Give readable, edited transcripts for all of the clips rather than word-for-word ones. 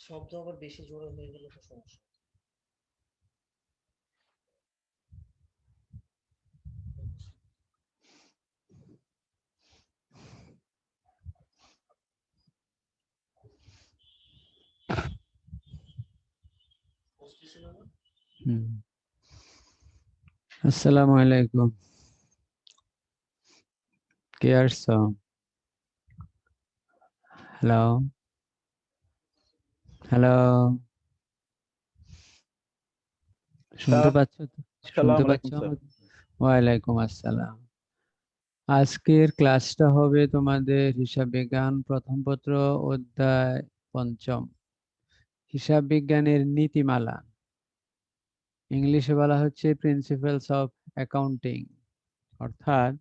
শব্দ আবার বেশি জোরে হয়ে গেলে তো সমস্যা। আসসালামু আলাইকুম। কে আসছো? হ্যালো হ্যালো, শুনতে পাচ্ছ? শুনতে পাচ্ছ আমাকে? ওয়ালাইকুম আসসালাম। আজকের ক্লাসটা হবে তোমাদের হিসাব বিজ্ঞান প্রথম পত্র অধ্যায় পঞ্চম, হিসাব বিজ্ঞানের নীতিমালা। ইংলিশে বলা হচ্ছে প্রিন্সিপালস অফ অ্যাকাউন্টিং। অর্থাৎ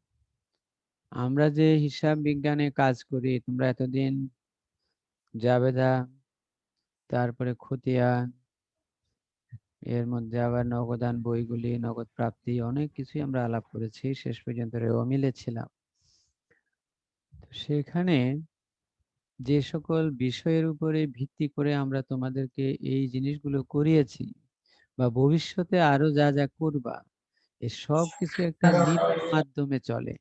আমরা যে হিসাব বিজ্ঞানে কাজ করি, তোমরা এতদিন জাবেদা, তারপরে খতিয়ান, এর মধ্যে আবার নগদান বইগুলি, নগদ প্রাপ্তি, অনেক কিছুই আমরা আলাপ করেছি, শেষ পর্যন্ত রেও মিলেছিলাম। সেখানে যে সকল বিষয়ের উপরে ভিত্তি করে আমরা তোমাদেরকে এই জিনিসগুলো করিয়েছি বা ভবিষ্যতে আরো যা যা করবা, এই সব কিছু একটা নীতির মাধ্যমে চলে,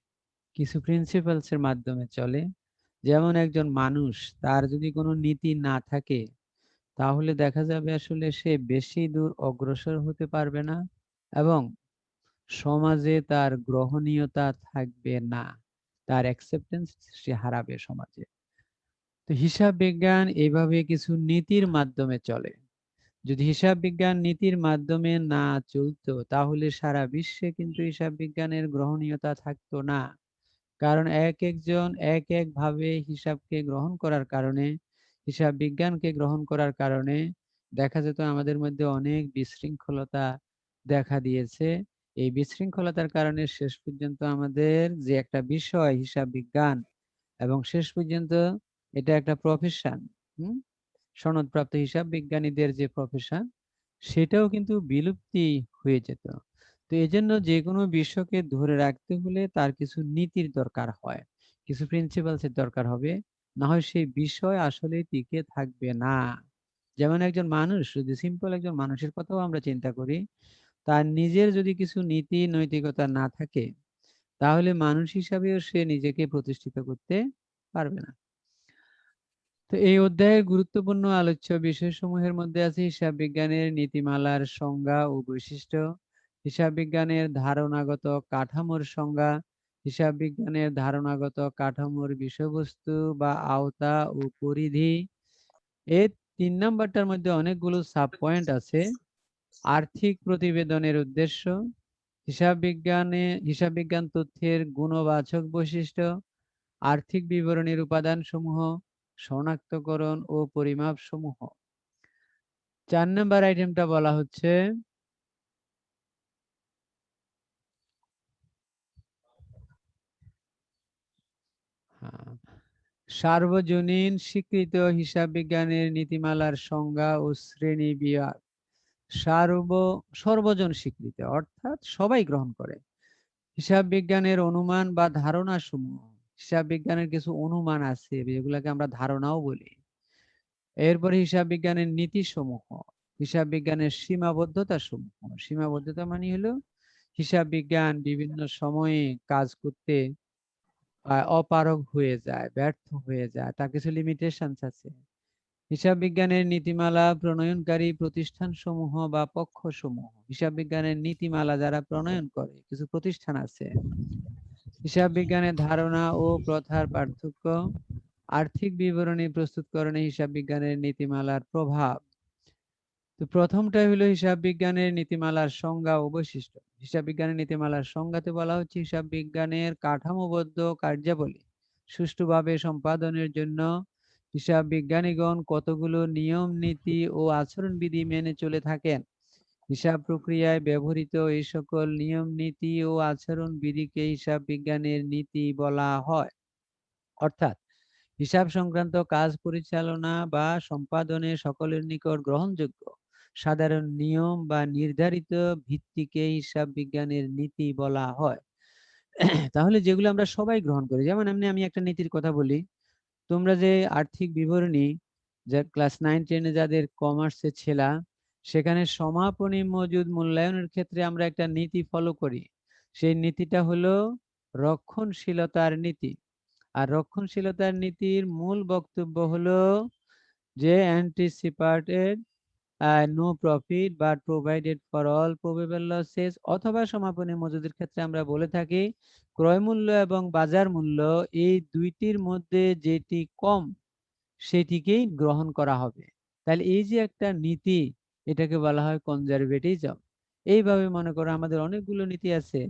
কিছু প্রিন্সিপালস এর মাধ্যমে চলে। যেমন একজন মানুষ, তার যদি কোনো নীতি না থাকে তাহলে দেখা যাবে আসলে সে বেশি দূর অগ্রসর হতে পারবে না এবং সমাজে তার গ্রহণীয়তা থাকবে না, তার অ্যাকসেপ্টেন্স সে হারাবে সমাজে। তো হিসাব বিজ্ঞান এইভাবে কিছু নীতির মাধ্যমে চলে। যদি হিসাব বিজ্ঞান নীতির মাধ্যমে না চলতো তাহলে সারা বিশ্বে কিন্তু হিসাব বিজ্ঞানের গ্রহণীয়তা থাকতো না। কারণ এক একজন এক এক ভাবে হিসাবকে গ্রহণ করার কারণে, হিসাব বিজ্ঞানকে গ্রহণ করার কারণে দেখা যেত আমাদের মধ্যে অনেক বিশৃঙ্খলতা দেখা দিয়েছে। এই বিশৃঙ্খলতার কারণে শেষ পর্যন্ত আমাদের যে একটা বিষয় হিসাব বিজ্ঞান, এবং শেষ পর্যন্ত এটা একটা প্রফেশন, সনদপ্রাপ্ত হিসাব বিজ্ঞানীদের যে প্রফেশন, সেটাও কিন্তু বিলুপ্তি হয়ে যেত। তো এই জন্য যে কোনো বিষয়কে ধরে রাখতে হলে তার কিছু নীতির দরকার হয়, কিছু প্রিন্সিপালস এর দরকার হবে, না হয় সেই বিষয় আসলে টিকে থাকবে না। যেমন একজন মানুষ, যদি সিম্পল একজন মানুষের কথাও আমরা চিন্তা করি, তার নিজের যদি কিছু নীতি নৈতিকতা না থাকে তাহলে মানুষ হিসাবেও সে নিজেকে প্রতিষ্ঠিত করতে পারবে না। তো এই অধ্যায়ের গুরুত্বপূর্ণ আলোচ্য বিষয়সমূহের মধ্যে আছে হিসাব বিজ্ঞানের নীতিমালার সংজ্ঞা ও বৈশিষ্ট্য, হিসাব বিজ্ঞানের ধারণাগত কাঠামোর সংজ্ঞা, হিসাব বিজ্ঞানের ধারণাগত কাঠামোর বিষয়বস্তু বা আওতা ও পরিধি। এই 3 নাম্বারটার মধ্যে অনেকগুলো সাব পয়েন্ট আছে। আর্থিক প্রতিবেদনের উদ্দেশ্য, হিসাব বিজ্ঞান তথ্যের গুণবাচক বৈশিষ্ট্য, আর্থিক বিবরণীর উপাদান সমূহ, শনাক্তকরণ ও পরিমাপ সমূহ। 4 নম্বর আইটেমটা বলা হচ্ছে সার্বজনীন স্বীকৃত হিসাব বিজ্ঞানের নীতিমালার সংজ্ঞা ও শ্রেণী বিভাগ। সর্বজন স্বীকৃত অর্থাৎ সবাই গ্রহণ করে। হিসাব বিজ্ঞানের অনুমান বা ধারণা সমূহ, হিসাব বিজ্ঞানের কিছু অনুমান আছে যেগুলোকে আমরা ধারণাও বলি। এরপরে হিসাব বিজ্ঞানের নীতি সমূহ, হিসাব বিজ্ঞানের সীমাবদ্ধতা সমূহ। সীমাবদ্ধতা মানে হলো হিসাব বিজ্ঞান বিভিন্ন সময়ে কাজ করতে অপারগ হয়ে যায়, ব্যর্থ হয়ে যায়, তার কিছু লিমিটেশনস আছে। হিসাব বিজ্ঞানের নীতিমালা প্রণয়নকারী প্রতিষ্ঠান সমূহ বা পক্ষ সমূহ, হিসাব বিজ্ঞানের নীতিমালা যারা প্রণয়ন করে কিছু প্রতিষ্ঠান আছে। হিসাব বিজ্ঞানের ধারণা ও প্রথার পার্থক্য, আর্থিক বিবরণী প্রস্তুতকরণে হিসাব বিজ্ঞানের নীতিমালার প্রভাব। তো প্রথমটা হলো হিসাব বিজ্ঞানের নীতিমালার সংজ্ঞা ও বৈশিষ্ট্য। হিসাব বিজ্ঞানের নীতিমালার সংজ্ঞাতে বলা হচ্ছে হিসাব বিজ্ঞানের কাঠামোবদ্ধ কার্যাবলী সুষ্ঠুভাবে সম্পাদনের জন্য হিসাব বিজ্ঞানীগণ কতগুলো নিয়ম নীতি ও আচরণবিধি মেনে চলে থাকেন। হিসাব প্রক্রিয়ায় ব্যবহৃত এই সকল নিয়ম নীতি ও আচরণ বিধিকে হিসাব বিজ্ঞানের নীতি বলা হয়। অর্থাৎ হিসাব সংক্রান্ত কাজ পরিচালনা বা সম্পাদনে সকলের নিকট গ্রহণযোগ্য সাধারণ নিয়ম বা নির্ধারিত ভিত্তিকে হিসাব বিজ্ঞানের নীতি বলা হয়। তাহলে যেগুলো আমরা সবাই গ্রহণ করি, যেমন আমি একটা নীতির কথা বলি। তোমরা যে আর্থিক বিবরণী, যা ক্লাস 9-10 যাদের কমার্সে ছিলা, সেখানে সমাপনী মজুদ মূল্যায়নের ক্ষেত্রে আমরা একটা নীতি ফলো করি। সেই নীতিটা হলো রক্ষণশীলতার নীতি। আর রক্ষণশীলতার নীতির মূল বক্তব্য হলো যে anticipated no profit but provided for all probable losses, অথবা সমাপনী মজুদের ক্ষেত্রে আমরা বলে থাকি ক্রয় মূল্য এবং বাজার মূল্য এই দুইটির মধ্যে যেটি কম সেটিকেই গ্রহণ করা হবে। তাহলে এই যে একটা নীতি, এটাকে বলা হয় কনজারভেটিজম। এইভাবে মনে করো আমাদের অনেকগুলো নীতি আছে,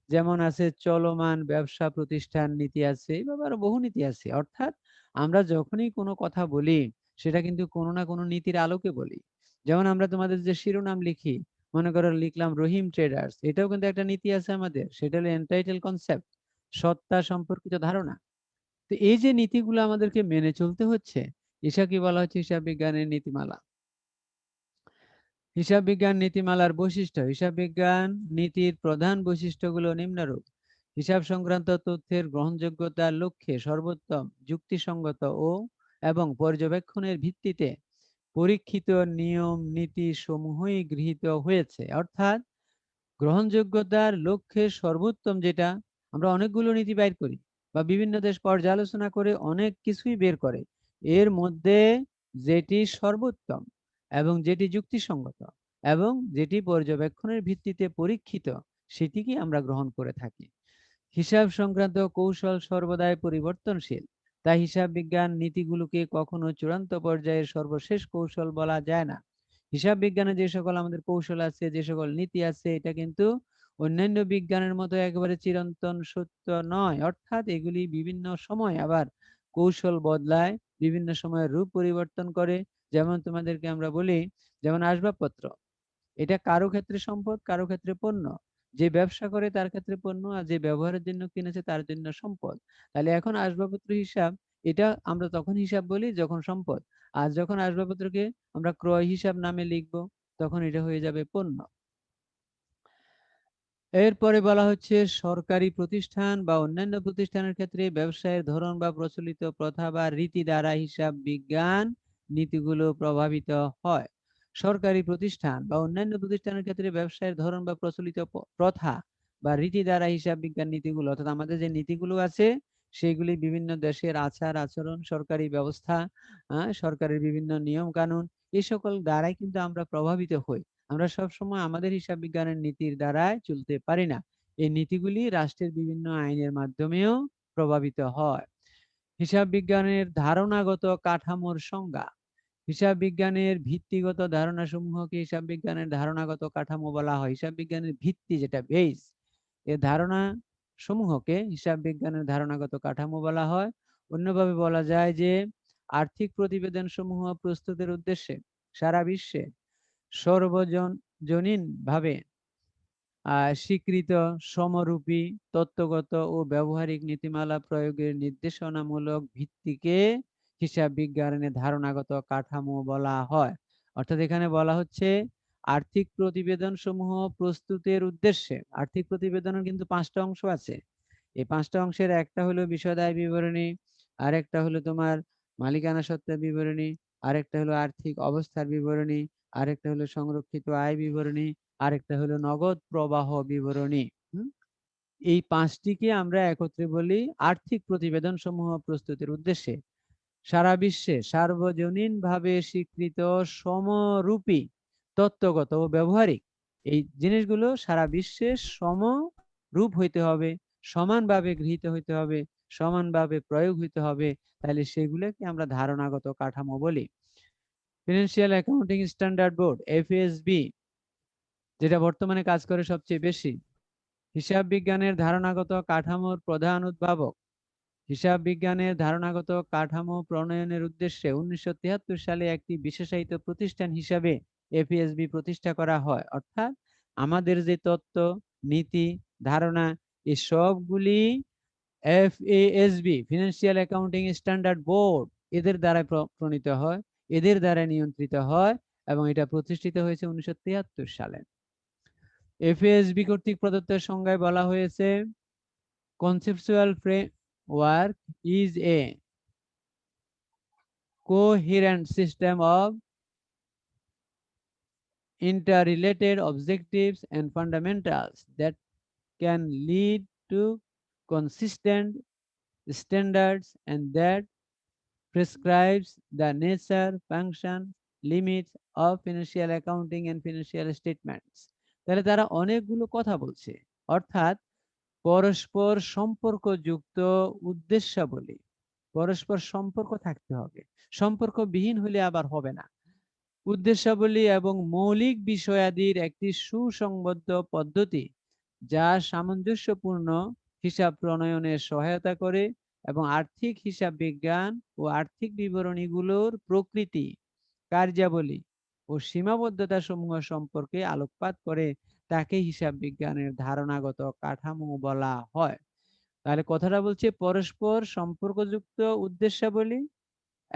যেমন আছে চলমান ব্যবসা প্রতিষ্ঠান নীতি আছে, এইভাবে আরো বহু নীতি আছে। অর্থাৎ আমরা যখনই কোনো কথা বলি সেটা কিন্তু কোনো না কোনো নীতির আলোকে বলি। যেমন আমরা তোমাদের যে শিরোনাম লিখি, মনে করো লিখলাম রহিম ট্রেডার্স, এটাও কিন্তু একটা নীতি আছে আমাদের, সেটা হলো এন্টাইটেল কনসেপ্ট, সত্তা সম্পর্কিত ধারণা। তো এই যে নীতিগুলো আমাদেরকে মেনে চলতে হচ্ছে, এটাকে বলা হচ্ছে হিসাব বিজ্ঞানের নীতিমালা। হিসাব বিজ্ঞান নীতিমালার বৈশিষ্ট্য। হিসাব বিজ্ঞান নীতির প্রধান বৈশিষ্ট্যগুলো নিম্নরূপ: হিসাব সংক্রান্ত তথ্যের গ্রহণযোগ্যতার লক্ষ্যে সর্বোত্তম, যুক্তিসঙ্গত এবং পর্যবেক্ষণের ভিত্তিতে পরীক্ষিত নিয়ম নীতি সমূহই গৃহীত হয়েছে। অর্থাৎ গ্রহণযোগ্যতার লক্ষ্যে সর্বোত্তম, যেটা আমরা অনেকগুলো নীতি বাইর করি বা বিভিন্ন দেশ পর্যালোচনা করে অনেক কিছুই বের করে, এর মধ্যে যেটি সর্বোত্তম এবং যেটি যুক্তিসঙ্গত এবং যেটি পর্যবেক্ষণের ভিত্তিতে পরীক্ষিত, সেটিকে আমরা গ্রহণ করে থাকি। হিসাব সংক্রান্ত কৌশল সর্বদাই পরিবর্তনশীল, তাই হিসাব বিজ্ঞান নীতিগুলোকে কখনো চূড়ান্ত পর্যায়ের সর্বশেষ কৌশল বলা যায় না। হিসাব বিজ্ঞানে যে সকল আমাদের কৌশল আছে, যে সকল নীতি আছে, এটা কিন্তু অন্যান্য বিজ্ঞানের মতো একেবারে চিরন্তন সত্য নয়। অর্থাৎ এগুলি বিভিন্ন সময় আবার কৌশল বদলায়, বিভিন্ন সময় রূপ পরিবর্তন করে। যেমন তোমাদেরকে আমরা বলি, যেমন আসবাবপত্র, এটা কারো ক্ষেত্রে সম্পদ, কারো ক্ষেত্রে পণ্য। যে ব্যবসা করে তার ক্ষেত্রে পণ্য, আর যে ব্যবহারের জন্য কিনেছে তার জন্য সম্পদ। তাহলে এখন আসবাবপত্র হিসাব, এটা আমরা তখন হিসাব বলি যখন সম্পদ, আর যখন আসবাবপত্রকে আমরা ক্রয় হিসাব নামে লিখব, তখন এটা হয়ে যাবে পণ্য। এরপরে বলা হচ্ছে সরকারি প্রতিষ্ঠান বা অন্যান্য প্রতিষ্ঠানের ক্ষেত্রে ব্যবসায়ের ধরন বা প্রচলিত প্রথা বা রীতি দ্বারা হিসাব বিজ্ঞান নীতিগুলো প্রভাবিত হয়। সরকারি প্রতিষ্ঠান বা অন্যান্য প্রতিষ্ঠানের ক্ষেত্রে ব্যবসায়ের ধরন বা প্রচলিত প্রথা বা রীতি দ্বারা হিসাব বিজ্ঞান নীতিগুলো, অর্থাৎ আমাদের যে নীতিগুলো আছে সেগুলি বিভিন্ন দেশের আচার আচরণ, সরকারি ব্যবস্থা, সরকারের বিভিন্ন নিয়ম কানুন, এই সকল দ্বারাই কিন্তু আমরা প্রভাবিত হই। আমরা সবসময় আমাদের হিসাব বিজ্ঞানের নীতির দ্বারাই চলতে পারি না। এই নীতিগুলি রাষ্ট্রের বিভিন্ন আইনের মাধ্যমেও প্রভাবিত হয়। হিসাব বিজ্ঞানের ধারণাগত কাঠামোর সংজ্ঞা। হিসাব বিজ্ঞানের ভিত্তিগত ধারণা সমূহকে হিসাব বিজ্ঞানের ধারণাগত কাঠামো বলা হয়। হিসাব বিজ্ঞানের ভিত্তি, যেটা বেস, এ ধারণা সমূহকে হিসাব বিজ্ঞানের ধারণাগত কাঠামো বলা হয়। অন্যভাবে বলা যায় যে আর্থিক প্রতিবেদন সমূহ প্রস্তুতের উদ্দেশ্যে সারা বিশ্বে সর্বজনীন ভাবে স্বীকৃত সমরূপী তত্ত্বগত ও ব্যবহারিক নীতিমালা প্রয়োগের নির্দেশনামূলক ভিত্তিকে হিসাব বিজ্ঞানের ধারণাগত কাঠামো বলা হয়। অর্থাৎ এখানে বলা হচ্ছে আর্থিক প্রতিবেদন সমূহ প্রস্তুতের উদ্দেশ্যে, আর্থিক প্রতিবেদনের কিন্তু 5টা অংশ আছে। এই 5টা অংশের একটা হলো বিশদ বিবরণী, আরেকটা হলো তোমার মালিকানা সত্ত্বের বিবরণী, আরেকটা হলো আর্থিক অবস্থার বিবরণী, আরেকটা হলো সংরক্ষিত আয় বিবরণী, আরেকটা হলো নগদ প্রবাহ বিবরণী। এই 5টিকে আমরা একত্রে বলি আর্থিক প্রতিবেদন সমূহ প্রস্তুতির উদ্দেশ্যে সারা বিশ্বে সার্বজনীনভাবে স্বীকৃত সমরূপী তত্ত্বগত ও ব্যবহারিক। এই জিনিসগুলো সারা বিশ্বে সমরূপ হইতে হবে, সমানভাবে গৃহীত হইতে হবে, সমানভাবে প্রয়োগ হইতে হবে, তাহলে সেগুলোকে আমরা ধারণাগত কাঠামো বলি। ফিনান্সিয়াল অ্যাকাউন্টিং স্ট্যান্ডার্ড বোর্ড, এফএএসবি, যেটা বর্তমানে কাজ করে সবচেয়ে বেশি, হিসাব বিজ্ঞানের ধারণাগত কাঠামোর প্রধান উদ্ভাবক। হিসাব বিজ্ঞানের ধারণাগত কাঠামো প্রণয়নের উদ্দেশ্যে 1973 সালে একটি বিশেষায়িত প্রতিষ্ঠান হিসাবে এফএএসবি প্রতিষ্ঠা করা হয়। অর্থাৎ আমাদের যে তত্ত্ব, নীতি, ধারণা, এই সবগুলি এফএএসবি, ফিনান্সিয়াল অ্যাকাউন্টিং স্ট্যান্ডার্ড বোর্ড, এদের দ্বারা প্রণীত হয়, এদের দ্বারা নিয়ন্ত্রিত হয় এবং এটা প্রতিষ্ঠিত হয়েছে 1973 সালে। এফএএসবি কর্তৃক প্রদত্ত সংজ্ঞায় বলা হয়েছে, conceptual framework is a coherent system of interrelated objectives and fundamentals that can lead to consistent standards and that prescribes the nature, function, limits of financial accounting and financial statements. তাহলে তারা অনেকগুলো কথা বলছে, অর্থাৎ পরস্পর সম্পর্কযুক্ত উদ্দেশ্যাবলী, পরস্পর সম্পর্ক থাকতে হবে, সম্পর্কবিহীন হলে আবার হবে না। উদ্দেশ্যাবলী এবং মৌলিক বিষয়াদির একটি সুসংবদ্ধ পদ্ধতি যা সামঞ্জস্যপূর্ণ হিসাব প্রণয়নে সহায়তা করে এবং আর্থিক হিসাব বিজ্ঞান ও আর্থিক বিবরণীগুলোর প্রকৃতি, কার্যাবলী ও সীমাবদ্ধতা সমূহ সম্পর্কে আলোকপাত করে তাকে হিসাব বিজ্ঞানের ধারণাগত কাঠামো বলা হয়। তাহলে কথাটা বলছে পরস্পর সম্পর্কযুক্ত উদ্দেশ্যাবলী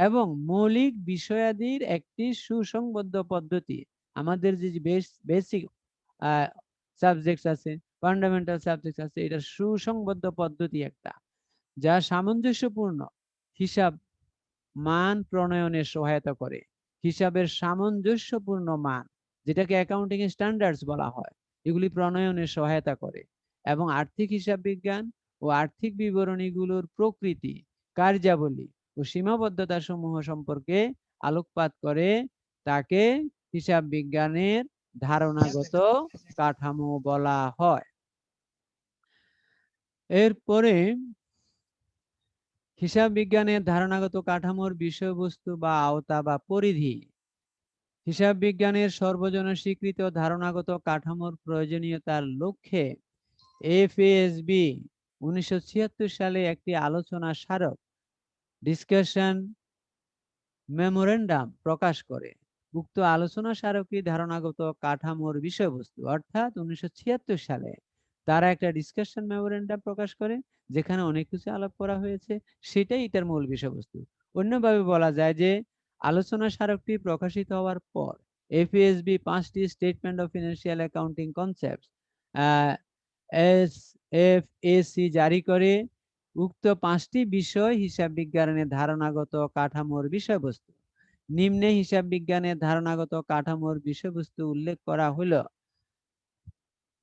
এবং মৌলিক বিষয়াদির একটি সুসংবদ্ধ পদ্ধতি। আমাদের যে বেসিক সাবজেক্টস আছে, ফান্ডামেন্টাল সাবজেক্ট আছে, এটা সুসংবদ্ধ পদ্ধতি একটা, যা সামঞ্জস্যপূর্ণ হিসাব মান প্রণয়নে সহায়তা করে। হিসাবের সামঞ্জস্যপূর্ণ মান, যেটাকে অ্যাকাউন্টিং স্ট্যান্ডার্ডস বলা হয়, এগুলি প্রণয়নে সহায়তা করে এবং আর্থিক হিসাব বিজ্ঞান ও আর্থিক বিবরণীগুলোর প্রকৃতি, কার্যাবলী ও সীমাবদ্ধতা সমূহ সম্পর্কে আলোকপাত করে তাকে হিসাব বিজ্ঞানের ধারণাগত কাঠামো বলা হয়। এরপরে হিসাব বিজ্ঞানের ধারণাগত কাঠামোর বিষয়বস্তু বা আওতা বা পরিধি। হিসাব বিজ্ঞানের সর্বজন স্বীকৃত ধারণাগত কাঠামোর প্রয়োজনীয়তার লক্ষ্যে এফএএসবি 1976 সালে একটি আলোচনা স্মারক ডিসকাশন মেমোরেন্ডাম প্রকাশ করে। উক্ত আলোচনা স্মারকই ধারণাগত কাঠামোর বিষয়বস্তু, অর্থাৎ 1976 সালে তারা একটা ডিসকাশন মেমোরেন্ডাম প্রকাশ করে, যেখানে অনেক কিছু আলাপ করা হয়েছে, সেটাই এটার মূল বিষয়বস্তু। অন্যভাবে বলা যায় যে আলোচনা স্মারকটি প্রকাশিত হওয়ার পর এফএএসবি 5টি statement of financial accounting concepts SFAC জারি করে। উক্ত 5টি বিষয় হিসাব বিজ্ঞানের ধারণাগত কাঠামোর বিষয়বস্তু। নিম্নে হিসাব বিজ্ঞানের ধারণাগত কাঠামোর বিষয়বস্তু উল্লেখ করা হলো।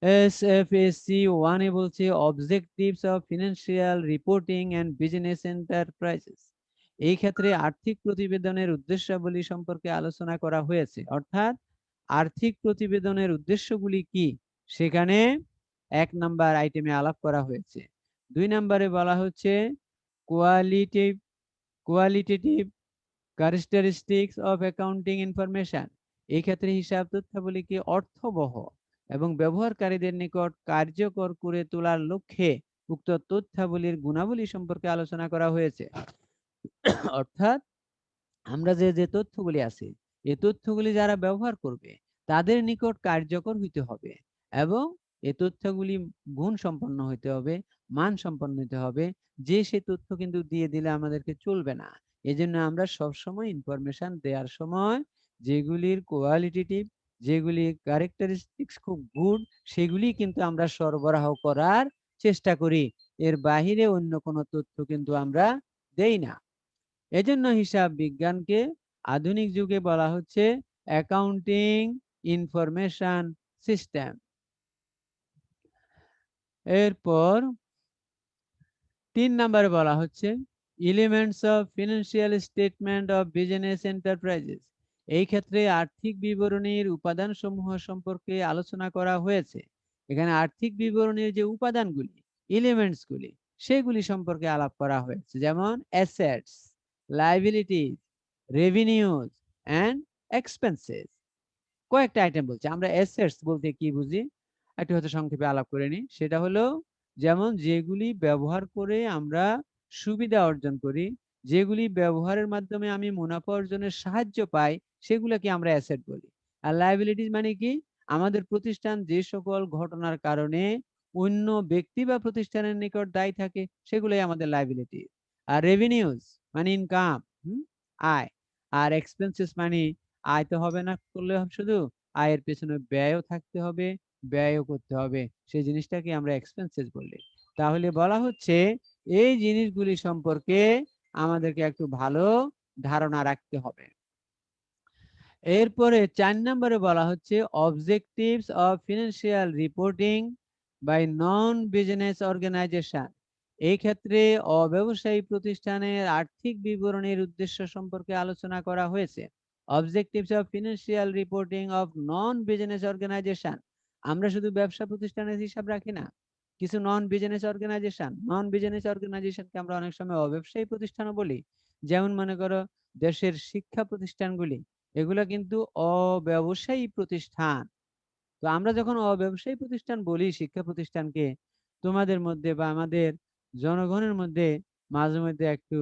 এসএফএসি 1 বলছে objectives of financial reporting and business enterprises. এই ক্ষেত্রে আর্থিক প্রতিবেদনের উদ্দেশ্যাবলী সম্পর্কে আলোচনা করা হয়েছে, অর্থাৎ আর্থিক প্রতিবেদনের উদ্দেশ্যগুলি কি সেখানে 1 নাম্বার আইটেমে আলাপ করা হয়েছে। 2 নম্বরে বলা হচ্ছে qualitative characteristics of accounting information. এই ক্ষেত্রে হিসাব তথ্যাবলীকে অর্থবহ এবং ব্যবহারকারীদের নিকট কার্যকর করে তোলার লক্ষ্যে উক্ত তথ্যাবলীর গুণাবলী সম্পর্কে আলোচনা করা হয়েছে। অর্থাৎ আমরা যে তথ্যগুলি আছে, এই তথ্যগুলি যারা ব্যবহার করবে তাদের নিকট কার্যকর হইতে হবে এবং এই তথ্যগুলি গুণ সম্পন্ন হইতে হবে, মান সম্পন্ন হইতে হবে। যে সেই তথ্য কিন্তু দিয়ে দিলে আমাদেরকে চলবে না। এজন্য আমরা সবসময় ইনফরমেশন দেওয়ার সময় যেগুলির কোয়ালিটেটিভ, যেগুলি ক্যারেক্টারিস্টিক্স খুব গুড, সেগুলি কিন্তু আমরা সরবরাহ করার চেষ্টা করি। এর বাহিরে অন্য কোনো তথ্য কিন্তু আমরা দেই না। এজন্য হিসাব বিজ্ঞানকে আধুনিক যুগে বলা হচ্ছে অ্যাকাউন্টিং ইনফরমেশন সিস্টেম। এরপর 3 নম্বরে বলা হচ্ছে elements of financial statement of business enterprises. এই ক্ষেত্রে আর্থিক বিবরণীর উপাদান সমূহ সম্পর্কে আলোচনা করা হয়েছে। এখানে আর্থিক বিবরণীর যে উপাদানগুলি, এলিমেন্টস গুলি, সেগুলি সম্পর্কে আলাপ করা হয়েছে, যেমন assets, liabilities, revenues and expenses. কয়েকটা আইটেম বলছে। আমরা অ্যাসেটস বলতে কি বুঝি একটু হয়তো সংক্ষেপে আলাপ করে নিই। সেটা হলো যেমন যেগুলি ব্যবহার করে আমরা সুবিধা অর্জন করি, যেগুলি ব্যবহারের মাধ্যমে আমি মুনাফা অর্জনের সাহায্য পাই, সেগুলোকে আমরা অ্যাসেট বলি। আর লায়াবিলিটিস মানে কি, আমাদের প্রতিষ্ঠান যে সকল ঘটনার কারণে অন্য ব্যক্তি বা প্রতিষ্ঠানের নিকট দায়ী থাকে, সেগুলোই আমাদের লায়াবিলিটি। আর রেভিনিউজ মানে ইনকাম, আয়। আর এক্সপেন্সেস মানে আয় তো হবে না করলে শুধু আয়ের পেছনে ব্যয়ও থাকতে হবে, ব্যয়ও করতে হবে। সেই জিনিসটাকে আমরা এক্সপেন্সেস বলি। তাহলে বলা হচ্ছে এই জিনিসগুলি সম্পর্কে আমাদেরকে একটু ভালো ধারণা রাখতে হবে। এরপরে 4 নম্বরে বলা হচ্ছে objectives of financial reporting by non business organisation. এই ক্ষেত্রে অব্যবসায়ী প্রতিষ্ঠানের আর্থিক বিবরণীর উদ্দেশ্য সম্পর্কে আলোচনা করা হয়েছে। Objectives of financial reporting of non business organisation. আমরা শুধু ব্যবসা প্রতিষ্ঠানের হিসাব রাখি না, কিছু নন বিজনেস অর্গানাইজেশনকে আমরা অনেক সময় অব্যবসায়ী প্রতিষ্ঠানও বলি। যেমন মনে করো দেশের শিক্ষা প্রতিষ্ঠানগুলি, এগুলা কিন্তু অব্যবসায়ী প্রতিষ্ঠান। তো আমরা যখন অব্যবসায়ী প্রতিষ্ঠান বলি শিক্ষা প্রতিষ্ঠানকে, তোমাদের মধ্যে বা আমাদের জনগণের মধ্যে মাঝে মধ্যে একটু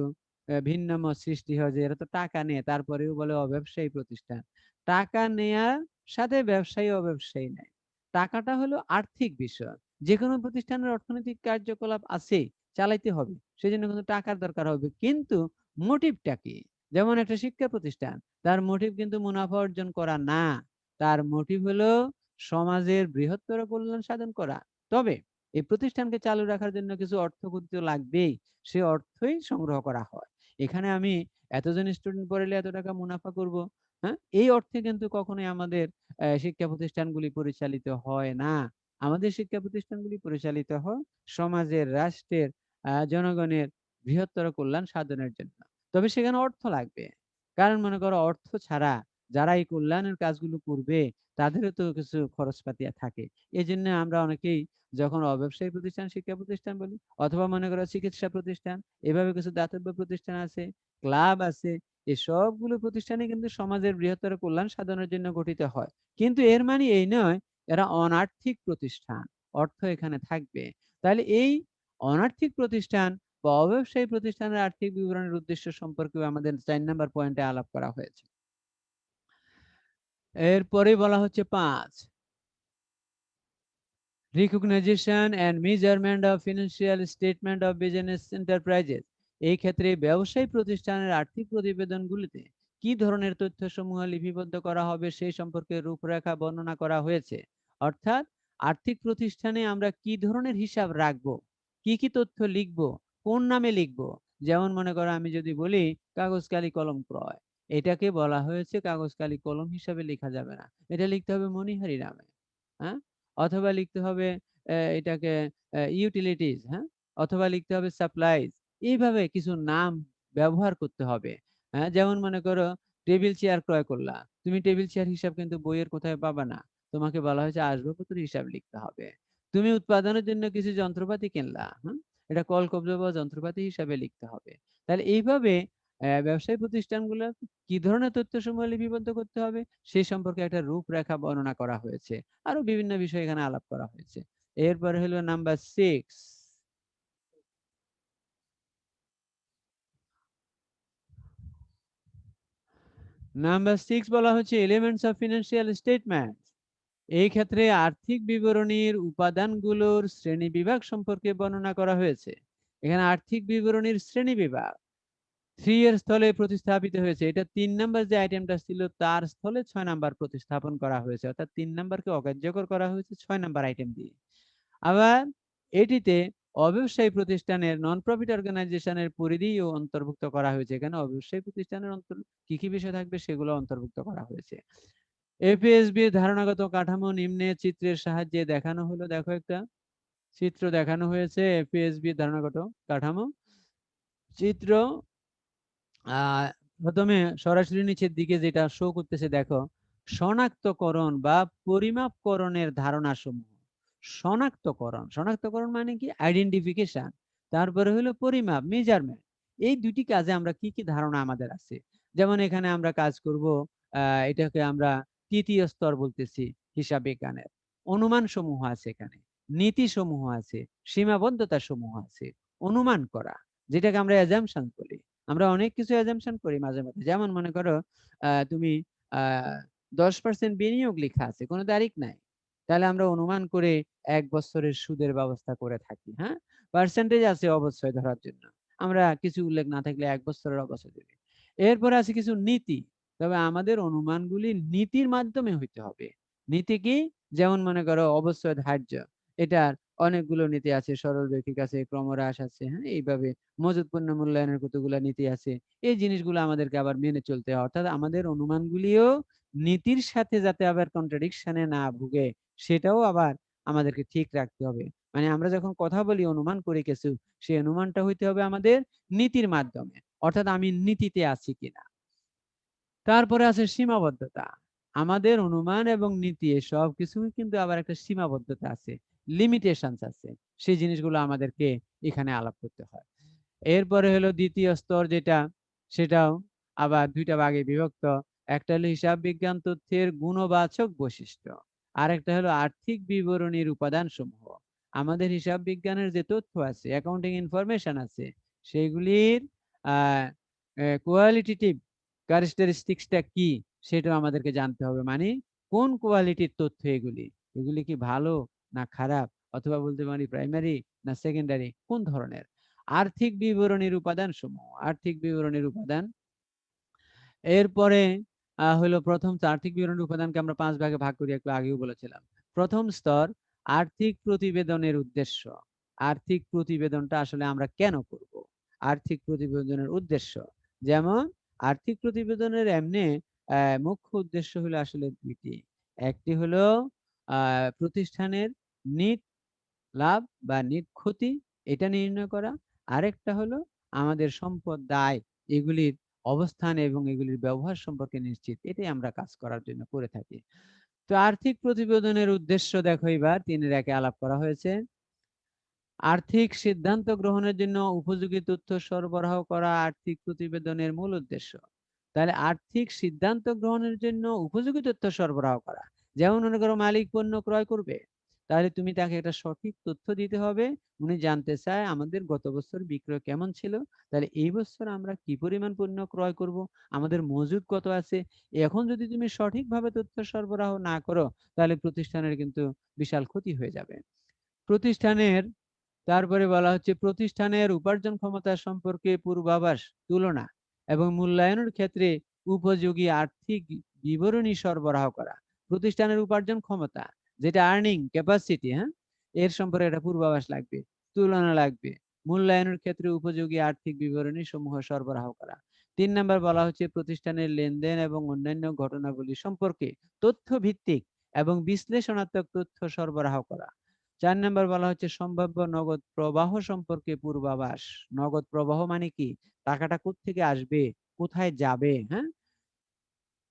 ভিন্ন মত সৃষ্টি হয় যে এরা তো টাকা নেয় তারপরেও বলে অব্যবসায়ী প্রতিষ্ঠান। টাকা নেয়ার সাথে ব্যবসায়ী অব্যবসায়ী নেয়, টাকাটা হলো আর্থিক বিষয়। যে কোনো প্রতিষ্ঠানের অর্থনৈতিক কার্যকলাপ আছে, চালাইতে হবে, সেই জন্য কিন্তু টাকার দরকার হবে, কিন্তু মোটিভটা কি? যেমন একটা শিক্ষা প্রতিষ্ঠান, তার মোটিভ কিন্তু মুনাফা অর্জন করা না, তার মোটিভ হলো সমাজের বৃহত্তর কল্যাণ সাধন করা। তবে এই প্রতিষ্ঠানকে চালু রাখার জন্য কিছু অর্থ কিন্তু লাগবেই, সে অর্থই সংগ্রহ করা হয়। এখানে আমি এতজন স্টুডেন্ট পড়ালে এত টাকা মুনাফা করব, হ্যাঁ, এই অর্থে কিন্তু কখনোই আমাদের শিক্ষা প্রতিষ্ঠানগুলি পরিচালিত হয় না। আমাদের শিক্ষা প্রতিষ্ঠানগুলি পরিচালিত হয় সমাজের, রাষ্ট্রের, জনগণের বৃহত্তর কল্যাণ সাধনের জন্য। তবে সেখানে অর্থ লাগবে, কারণ মনে করো অর্থ ছাড়া যারা এই কল্যাণের কাজগুলো করবে তাদেরও তো কিছু খরচপাতি থাকে। এই জন্য আমরা অনেকেই যখন অব্যবসায়ী প্রতিষ্ঠান শিক্ষা প্রতিষ্ঠান বলি, অথবা মনে করো চিকিৎসা প্রতিষ্ঠান, এভাবে কিছু দাতব্য প্রতিষ্ঠান আছে, ক্লাব আছে, এই সবগুলো প্রতিষ্ঠানে কিন্তু সমাজের বৃহত্তর কল্যাণ সাধনের জন্য গঠিত হয়। কিন্তু এর মানে এই নয় এরা অনার্থিক প্রতিষ্ঠান, অর্থ এখানে থাকবে। তাহলে এই অনার্থিক প্রতিষ্ঠান বা অব্যবসায়ী প্রতিষ্ঠানের আর্থিক বিবরণের উদ্দেশ্য সম্পর্কেও আমাদের 4 নম্বর পয়েন্টে আলাপ করা হয়েছে। এরপরে বলা হচ্ছে 5, recognition and measurement of financial statement of business enterprises. এই ক্ষেত্রে ব্যবসায়ী প্রতিষ্ঠানের আর্থিক প্রতিবেদনগুলিতে কি ধরনের তথ্যসমূহ লিপিবদ্ধ করা হবে সেই সম্পর্কে রূপরেখা বর্ণনা করা হয়েছে। অর্থাৎ আর্থিক প্রতিষ্ঠানে আমরা কি ধরনের হিসাব রাখবো, কি কি তথ্য লিখবো, কোন নামে লিখবো। যেমন মনে করো আমি যদি বলি কাগজ কালি কলম ক্রয়, এটাকে বলা হয়েছে কাগজ কালি কলম হিসাবে লেখা যাবে না, এটা লিখতে হবে মনিহারি নামে, হ্যাঁ, অথবা লিখতে হবে এটাকে ইউটিলিটিস, হ্যাঁ, অথবা লিখতে হবে সাপ্লাইজ। এইভাবে কিছু নাম ব্যবহার করতে হবে। হ্যাঁ, যেমন মনে করো টেবিল চেয়ার ক্রয় করলা, তুমি টেবিল চেয়ার হিসাব কিন্তু বইয়ের কোথায় পাবা না, তোমাকে বলা হয়েছে আসবাবপত্র হিসাব লিখতে হবে। তুমি উৎপাদনের জন্য কিছু যন্ত্রপাতি কিনলা, হ্যাঁ, এটা কলকব্জা বা যন্ত্রপাতি হিসাবে লিখতে হবে। তাহলে এইভাবে ব্যবসায়ী প্রতিষ্ঠানগুলো কি ধরনের তথ্যসমূহ লিপিবদ্ধ করতে হবে সেই সম্পর্কে একটা রূপরেখা বর্ণনা করা হয়েছে। আরো বিভিন্ন বিষয় এখানে আলাপ করা হয়েছে। এরপরে হলো নাম্বার 6, বলা হচ্ছে এলিমেন্টস অফ ফিনান্সিয়াল স্টেটমেন্ট। এই ক্ষেত্রে আর্থিক বিবরণীর উপাদানগুলোর শ্রেণী বিভাগ সম্পর্কে বর্ণনা করা হয়েছে। এখানে আর্থিক বিবরণীর শ্রেণী বিভাগ 3 এর স্থলে প্রতিস্থাপিত হয়েছে। এটা 3 নাম্বার যে আইটেমটা ছিল তার স্থলে 6 নাম্বার প্রতিস্থাপন করা হয়েছে, অর্থাৎ 3 নাম্বারকে অকার্যকর করা হয়েছে 6 নাম্বার আইটেম দিয়ে। আবার এটিতে অব্যবসায়ী প্রতিষ্ঠানের নন প্রফিট অর্গানাইজেশনের পরিধিও অন্তর্ভুক্ত করা হয়েছে। এখানে অব্যবসায়ী প্রতিষ্ঠানের কি কি বিষয় থাকবে সেগুলো অন্তর্ভুক্ত করা হয়েছে। এপিএসবি ধারণাগত কাঠামো নিম্নে চিত্রের সাহায্যে দেখানো হলো। দেখো একটা চিত্র দেখানো হয়েছে এপিএসবি ধারণাগত কাঠামো চিত্র। প্রথমে সরাসরি নিচের দিকে যেটা শো করতেছে দেখো, শনাক্তকরণ বা পরিমাপকরণের ধারণা সমূহ। শনাক্তকরণ মানে কি? আইডেন্টিফিকেশন। তারপরে হলো পরিমাপ, মেজারমেন্ট। এই দুটি কাজে আমরা কি কি ধারণা আমাদের আছে। যেমন এখানে আমরা কাজ করব, এটাকে আমরা তৃতীয় স্তর বলতেছি হিসাব বিজ্ঞানের। অনুমান সমূহ আছে এখানে, নীতি সমূহ আছে, সীমাবদ্ধতা সমূহ আছে। অনুমান করা, যেটাকে আমরা অ্যাজাম্পশন বলি। আমরা অনেক কিছু অ্যাজাম্পশন করি মাঝে মাঝে। যেমন মনে করো তুমি 10% বিনিয়োগ লেখা আছে, কোনো তারিখ নাই, তাহলে আমরা অনুমান করে 1 বছরের সুদের ব্যবস্থা করে থাকি। হ্যাঁ, পার্সেন্টেজ আছে অবশ্যই ধরার জন্য, আমরা কিছু উল্লেখ না থাকলে 1 বছরের অবশ্যই দেবে। এরপরে আছে কিছু নীতি, তবে আমাদের অনুমানগুলি নীতির মাধ্যমে হইতে হবে। নীতি কি? যেমন মনে করো অবশ্যই ধার্য, এটার অনেকগুলো নীতি আছে, সরলরৈখিক আছে, ক্রমহ্রাস আছে, হ্যাঁ, এইভাবে মজুত পণ্য মূল্যায়নের কতগুলো নীতি আছে। এই জিনিসগুলো আমাদেরকে আবার মেনে চলতে হয়, অর্থাৎ আমাদের অনুমানগুলিও নীতির সাথে যাতে আবার কন্ট্রাডিকশনে না ভুগে, সেটাও আবার আমাদেরকে ঠিক রাখতে হবে। মানে আমরা যখন কথা বলি, অনুমান করি কিছু, সেই অনুমানটা হইতে হবে আমাদের নীতির মাধ্যমে, অর্থাৎ আমি নীতিতে আছি কিনা। তারপরে আছে সীমাবদ্ধতা। আমাদের অনুমান এবং নীতি সব কিছুই কিন্তু আবার একটা সীমাবদ্ধতা আছে, লিমিটেশনস আছে, সেই জিনিসগুলো আমাদেরকে এখানে আলাপ করতে হয়। এরপরে হলো দ্বিতীয় স্তর যেটা, সেটাও আবার দুইটা ভাগে বিভক্ত। একটা হলো হিসাব বিজ্ঞান তথ্যের গুণবাচক বৈশিষ্ট্য, আরেকটা হলো আর্থিক বিবরণীর উপাদান সমূহ। আমাদের হিসাব বিজ্ঞানের যে তথ্য আছে, অ্যাকাউন্টিং ইনফরমেশন আছে, সেগুলির কোয়ালিটেটিভ ক্যারেক্টারিস্টিক্সটা কি, সেটাও আমাদেরকে জানতে হবে। মানে কোন কোয়ালিটির তথ্য এগুলি, এগুলি কি ভালো না খারাপ, অথবা বলতে পারি প্রাইমারি না সেকেন্ডারি, কোন ধরনের। আর্থিক বিবরণীর উপাদান সমূহ, আর্থিক বিবরণীর উপাদান। এরপরে হলো প্রথম আর্থিক বিবরণীর উপাদানকে আমরা 5 ভাগে ভাগ করি, একটু আগেও বলেছিলাম। প্রথম স্তর আর্থিক প্রতিবেদনের উদ্দেশ্য। আর্থিক প্রতিবেদনটা আসলে আমরা কেন করব, আর্থিক প্রতিবেদনের উদ্দেশ্য। যেমন আর্থিক প্রতিবেদনের এমনি মুখ্য উদ্দেশ্য হলো আসলে দুইটি। একটি হলো প্রতিষ্ঠানের নিট লাভ বা নিট ক্ষতি, এটা নির্ণয় করা। আরেকটা হলো আমাদের সম্পদ দায় এগুলির অবস্থান এবং এগুলির ব্যবহার সম্পর্কে নিশ্চিত, এটাই আমরা কাজ করার জন্য করে থাকি। তো আর্থিক প্রতিবেদনের উদ্দেশ্য দেখো, এবার 3-এর 1-এ আলাপ করা হয়েছে। আর্থিক সিদ্ধান্ত গ্রহণের জন্য উপযোগী তথ্য সরবরাহ করা আর্থিক প্রতিবেদনের মূল উদ্দেশ্য। তাহলে আর্থিক সিদ্ধান্ত গ্রহণের জন্য উপযোগী তথ্য সরবরাহ করা, যেমন মনে করো মালিক পণ্য ক্রয় করবে, তাহলে তুমি তাকে একটা সঠিক তথ্য দিতে হবে। উনি জানতে চায় আমাদের গত বছর বিক্রয় কেমন ছিল, তাহলে এই বছর আমরা কি পরিমাণ পণ্য ক্রয় করব, আমাদের মজুদ কত আছে। এখন যদি তুমি সঠিকভাবে তথ্য সরবরাহ না করো, তাহলে প্রতিষ্ঠানের কিন্তু বিশাল ক্ষতি হয়ে যাবে। প্রতিষ্ঠানের তারপরে বলা হচ্ছে প্রতিষ্ঠানের উপার্জন ক্ষমতা সম্পর্কে পূর্বাভাস, তুলনা এবং মূল্যায়নের ক্ষেত্রে উপযোগী আর্থিক বিবরণী সরবরাহ করা। প্রতিষ্ঠানের উপার্জন ক্ষমতা, যেটা আর্নিং ক্যাপাসিটি, হ্যাঁ, এর সম্পর্কে একটা পূর্বাভাস লাগবে, তুলনা লাগবে, মূল্যায়নের ক্ষেত্রে উপযোগী আর্থিক বিবরণী সমূহ সরবরাহ করা। 3 নাম্বার বলা হচ্ছে প্রতিষ্ঠানের লেনদেন এবং অন্যান্য ঘটনাবলী সম্পর্কে তথ্য ভিত্তিক এবং বিশ্লেষণাত্মক তথ্য সরবরাহ করা। 4 নাম্বার বলা হচ্ছে সম্ভাব্য নগদ প্রবাহ সম্পর্কে পূর্বাভাস। নগদ প্রবাহ মানে কি, টাকাটা কোত্থেকে আসবে, কোথায় যাবে, হ্যাঁ।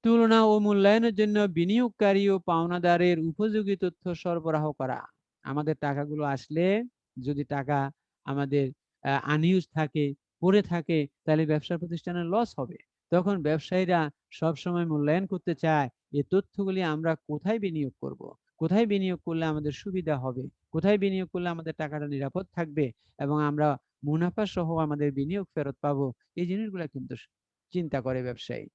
তুলনা ও মূল্যায়নের জন্য বিনিয়োগকারী ও পাওনাদারের উপযোগী তথ্য সরবরাহ করা। আমাদের টাকাগুলো আসলে, যদি টাকা আমাদের আনইউজ থাকে, পড়ে থাকে, তাহলে ব্যবসা প্রতিষ্ঠানের লস হবে। তখন ব্যবসায়ীরা সবসময় মূল্যায়ন করতে চায় এই তথ্যগুলি আমরা কোথায় বিনিয়োগ করব, কোথায় বিনিয়োগ করলে আমাদের সুবিধা হবে, কোথায় বিনিয়োগ করলে আমাদের টাকাটা নিরাপদ থাকবে এবং আমরা মুনাফা সহ আমাদের বিনিয়োগ ফেরত পাবো। এই জিনিসগুলো কিন্তু চিন্তা করে ব্যবসায়ী।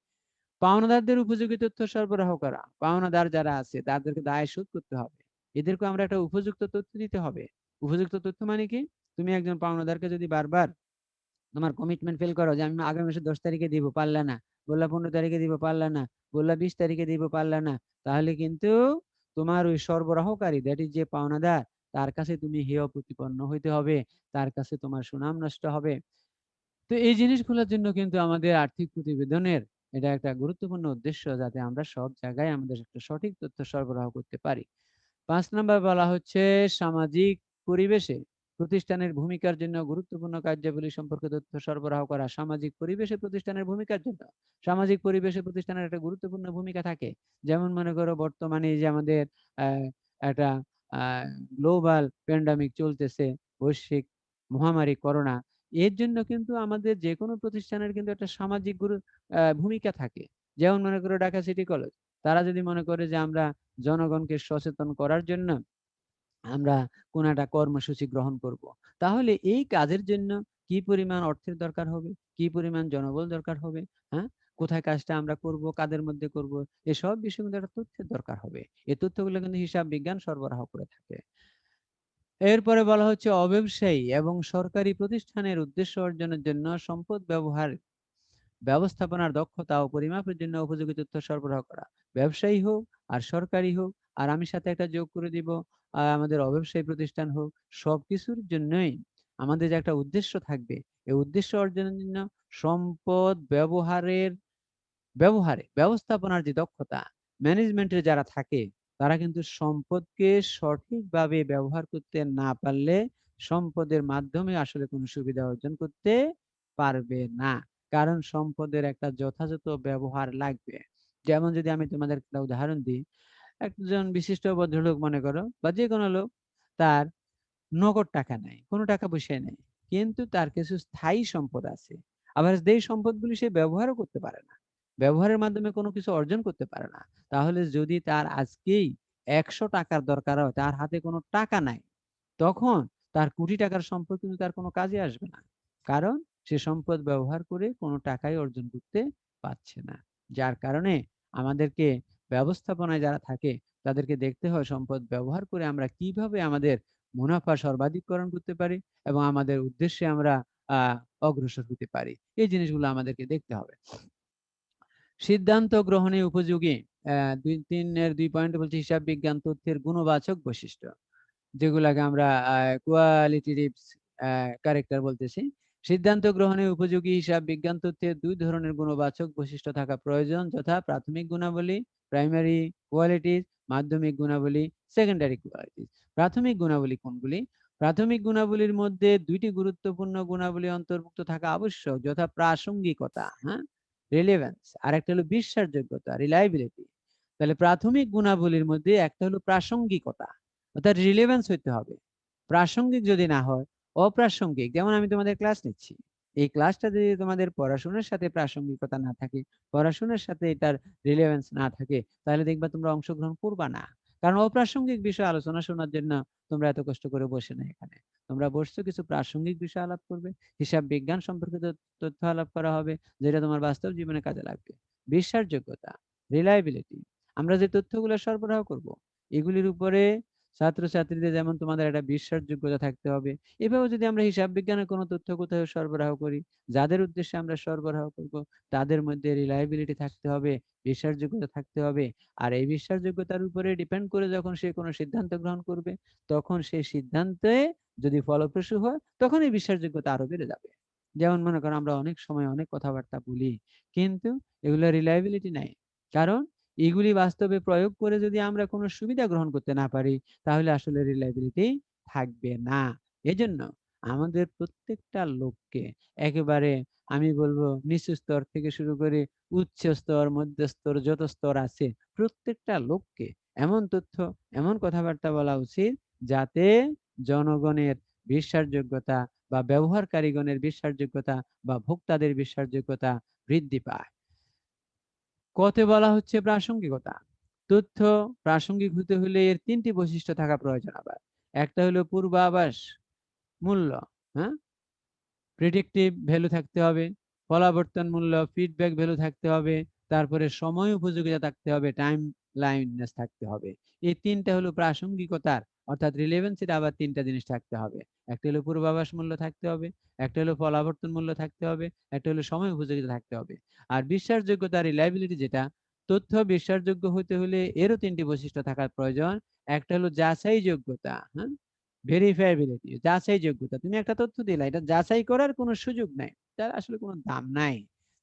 পাওনাদারদের উপযোগী তথ্য সরবরাহ করা, পাওনাদার যারা আছে তাদেরকে দায় শোধ করতে হবে, এদেরকে আমরা একটা উপযুক্ত তথ্য দিতে হবে। উপযুক্ত তথ্য মানে কি, তুমি একজন পাওনাদারকে যদি বারবার তোমার কমিটমেন্ট ফেল করো যে আমি আগামী মাসে 10 তারিখে দিব, পারলে না, বললা 15 তারিখে দিব, পারলে না, বললা 20 তারিখে দিব, পারলে না, তাহলে কিন্তু তোমার ওই সরবরাহকারী, দ্যাট ইজ যে পাওনাদার, তার কাছে তুমি হেয় প্রতিপন্ন হইতে হবে, তার কাছে তোমার সুনাম নষ্ট হবে। তো এই জিনিসগুলোর জন্য কিন্তু আমাদের আর্থিক প্রতিবেদনের এটা একটা গুরুত্বপূর্ণ উদ্দেশ্য, যাতে আমরা সব জায়গায় আমাদের একটা সঠিক তথ্য সরবরাহ করতে পারি। 5 নাম্বার বলা হচ্ছে সামাজিক পরিবেশে প্রতিষ্ঠানের ভূমিকার জন্য গুরুত্বপূর্ণ কার্যাবলী সম্পর্কে তথ্য সরবরাহ করা। সামাজিক পরিবেশে প্রতিষ্ঠানের ভূমিকার জন্য, সামাজিক পরিবেশে প্রতিষ্ঠানের একটা গুরুত্বপূর্ণ ভূমিকা থাকে। যেমন মনে করো বর্তমানে এই যে আমাদের আহ, একটা গ্লোবাল প্যান্ডামিক চলতেছে, বৈশ্বিক মহামারী করোনা, এর জন্য কিন্তু আমাদের যে কোনো প্রতিষ্ঠানের কিন্তু একটা সামাজিক ভূমিকা থাকে। যেমন মনে করো ঢাকা সিটি কলেজ, তারা যদি মনে করে যে আমরা জনগণকে সচেতন করার জন্য আমরা কোন একটা কর্মসূচি গ্রহণ করব, তাহলে এই কাজের জন্য কি পরিমাণ অর্থের দরকার হবে, কি পরিমাণ জনবল দরকার হবে, হ্যাঁ, কোথায় কাজটা আমরা করব, কাদের মধ্যে করব, এসব বিষয়ে কিন্তু একটা তথ্যের দরকার হবে। এই তথ্যগুলো কিন্তু হিসাব বিজ্ঞান সরবরাহ করে থাকে। এরপরে বলা হচ্ছে অব্যবসায়ী এবং সরকারি প্রতিষ্ঠানের উদ্দেশ্য অর্জনের জন্য সম্পদ ব্যবহার ব্যবস্থাপনার দক্ষতা ও পরিমাপের জন্য উপযোগী তথ্য সরবরাহ করা। ব্যবসায়ী হোক আর সরকারি হোক, আর আমি সাথে একটা যোগ করে দিব আমাদের অব্যবসায়ী প্রতিষ্ঠান হোক, সবকিছুর জন্যই আমাদের যে একটা উদ্দেশ্য থাকবে, এই উদ্দেশ্য অর্জনের জন্য সম্পদ ব্যবস্থাপনার যে দক্ষতা, ম্যানেজমেন্টের যারা থাকে, তারা কিন্তু সম্পদকে সঠিকভাবে ব্যবহার করতে না পারলে সম্পদের মাধ্যমে আসলে কোনো সুবিধা অর্জন করতে পারবে না। কারণ সম্পদের একটা যথাযথ ব্যবহার লাগবে। যেমন যদি আমি তোমাদের একটা উদাহরণ দিই, একজন বিশিষ্ট ভদ্রলোক মনে করো বা যে কোনো লোক, তার নগদ টাকা নাই, কোনো টাকা পয়সা নেই, কিন্তু তার কিছু স্থায়ী সম্পদ আছে। আবার যেই সম্পদগুলি সে ব্যবহারও করতে পারে না, ব্যবহারের মাধ্যমে কোনো কিছু অর্জন করতে পারে না, তাহলে যদি তার আজকেই 100 টাকার দরকার হয়, তার হাতে কোনো টাকা নাই, তখন তার কোটি টাকার সম্পদ কিন্তু তার কোনো কাজে আসবে না। কারণ সে সম্পদ ব্যবহার করে কোনো টাকাই অর্জন করতে পারছে না। যার কারণে আমাদেরকে ব্যবস্থাপনায় যারা থাকে, তাদেরকে দেখতে হয় সম্পদ ব্যবহার করে আমরা কিভাবে আমাদের মুনাফা সর্বাধিকরণ করতে পারি এবং আমাদের উদ্দেশ্যে আমরা আহ অগ্রসর হতে পারি। এই জিনিসগুলো আমাদেরকে দেখতে হবে। সিদ্ধান্ত গ্রহণে উপযোগী 2 পয়েন্টে বলছে হিসাব বিজ্ঞান তথ্যের গুণবাচক বৈশিষ্ট্য, যেগুলাকে আমরা কোয়ালিটেটিভ ক্যারেক্টার বলতেছি। সিদ্ধান্ত গ্রহণে উপযোগী হিসাব বিজ্ঞান তথ্যের 2 ধরনের গুণবাচক বৈশিষ্ট্য থাকা প্রয়োজন, যথা প্রাথমিক গুণাবলী প্রাইমারি কোয়ালিটিস, মাধ্যমিক গুণাবলী সেকেন্ডারি কোয়ালিটিস। প্রাথমিক গুণাবলী কোনগুলি? প্রাথমিক গুণাবলীর মধ্যে 2টি গুরুত্বপূর্ণ গুণাবলী অন্তর্ভুক্ত থাকা আবশ্যক, যথা প্রাসঙ্গিকতা, হ্যাঁ, রিলেভেন্স, আর একটা হলো বিশ্বাসযোগ্যতা, রিলায়েবিলিটি। তাহলে প্রাথমিক গুণাবলীর মধ্যে একটা হলো প্রাসঙ্গিকতা, অর্থাৎ রিলেভেন্স হইতে হবে। প্রাসঙ্গিক যদি না হয়, অপ্রাসঙ্গিক, যেমন আমি তোমাদের ক্লাস নিচ্ছি, এই ক্লাসটা যদি তোমাদের পড়াশোনার সাথে প্রাসঙ্গিকতা না থাকে, পড়াশোনার সাথে এটার রিলেভেন্স না থাকে, তাহলে দেখবা তোমরা অংশগ্রহণ করবা না। কারণ অপ্রাসঙ্গিক বিষয় আলোচনা শোনার জন্য তোমরা এত কষ্ট করে বসে না এখানে। তোমরা বসছো কিছু প্রাসঙ্গিক বিষয় আলাপ করবে, হিসাব বিজ্ঞান সম্পর্কিত তথ্য আলাপ করা হবে, যেটা তোমার বাস্তব জীবনে কাজে লাগবে। বিশ্বাসযোগ্যতা, রিলায়েবিলিটি, আমরা যে তথ্যগুলো সরবরাহ করব, এগুলির উপরে ছাত্রছাত্রীদের যেমন তোমাদের একটা বিশ্বাসযোগ্যতা থাকতে হবে। এভাবে যদি আমরা হিসাব বিজ্ঞানের কোনো তথ্য কোথাও সরবরাহ করি, যাদের উদ্দেশ্যে আমরা সরবরাহ করব, তাদের মধ্যে রিলায়েবিলিটি থাকতে হবে, বিশ্বাসযোগ্যতা থাকতে হবে। আর এই বিশ্বাসযোগ্যতার উপরে ডিপেন্ড করে যখন সে কোনো সিদ্ধান্ত গ্রহণ করবে, তখন সেই সিদ্ধান্তে যদি ফলপ্রসূ হয়, তখন এই বিশ্বাসযোগ্যতা আরো বেড়ে যাবে। যেমন মনে করো আমরা অনেক সময় অনেক কথাবার্তা বলি, কিন্তু এগুলো রিলায়েবিলিটি নাই। কারণ এগুলি বাস্তবে প্রয়োগ করে যদি আমরা কোনো সুবিধা গ্রহণ করতে না পারি, তাহলে আসলে রিলায়েবিলিটি থাকবে না। এজন্য আমাদের প্রত্যেকটা লোককে একেবারে, আমি বলবো নিচু স্তর থেকে শুরু করে উচ্চ স্তর, মধ্যস্তর, যত স্তর আছে, প্রত্যেকটা লোককে এমন তথ্য, এমন কথাবার্তা বলা উচিত, যাতে জনগণের বিশ্বাসযোগ্যতা বা ব্যবহারকারীগণের বিশ্বাসযোগ্যতা বা ভোক্তাদের বিশ্বাসযোগ্যতা বৃদ্ধি পায়। কতে বলা হচ্ছে প্রাসঙ্গিকতা। তথ্য প্রাসঙ্গিক হতে হলে এর 3টি বৈশিষ্ট্য থাকা প্রয়োজন। আবার একটা হলো পূর্বাভাস মূল্য, হ্যাঁ, প্রেডিক্টিভ ভ্যালু থাকতে হবে, ফলাবর্তন মূল্য ফিডব্যাক ভ্যালু থাকতে হবে, তারপরে সময় উপযোগিতা থাকতে হবে, টাইম লাইননেস থাকতে হবে। এই 3টা হলো প্রাসঙ্গিকতার, অর্থাৎ রিলেভেন্সির আবার 3টা জিনিস থাকতে হবে। একটা হলো পূর্বাভাস মূল্য থাকতে হবে, একটা হলো ফলাবর্তন মূল্য থাকতে হবে, একটা হলো সময় উপযোগিতা থাকতে হবে। আর বিশ্বাসযোগ্যতা, রিলায়েবিলিটি যেটা, তথ্য বিশ্বাসযোগ্য হতে হলে এরও 3টি বৈশিষ্ট্য থাকার প্রয়োজন। একটা হলো যাচাই যোগ্যতা, হ্যাঁ, ভেরিফায়াবিলিটি, যাচাই যোগ্যতা। তুমি একটা তথ্য দিলা, এটা যাচাই করার কোনো সুযোগ নাই, তার আসলে কোনো দাম নাই।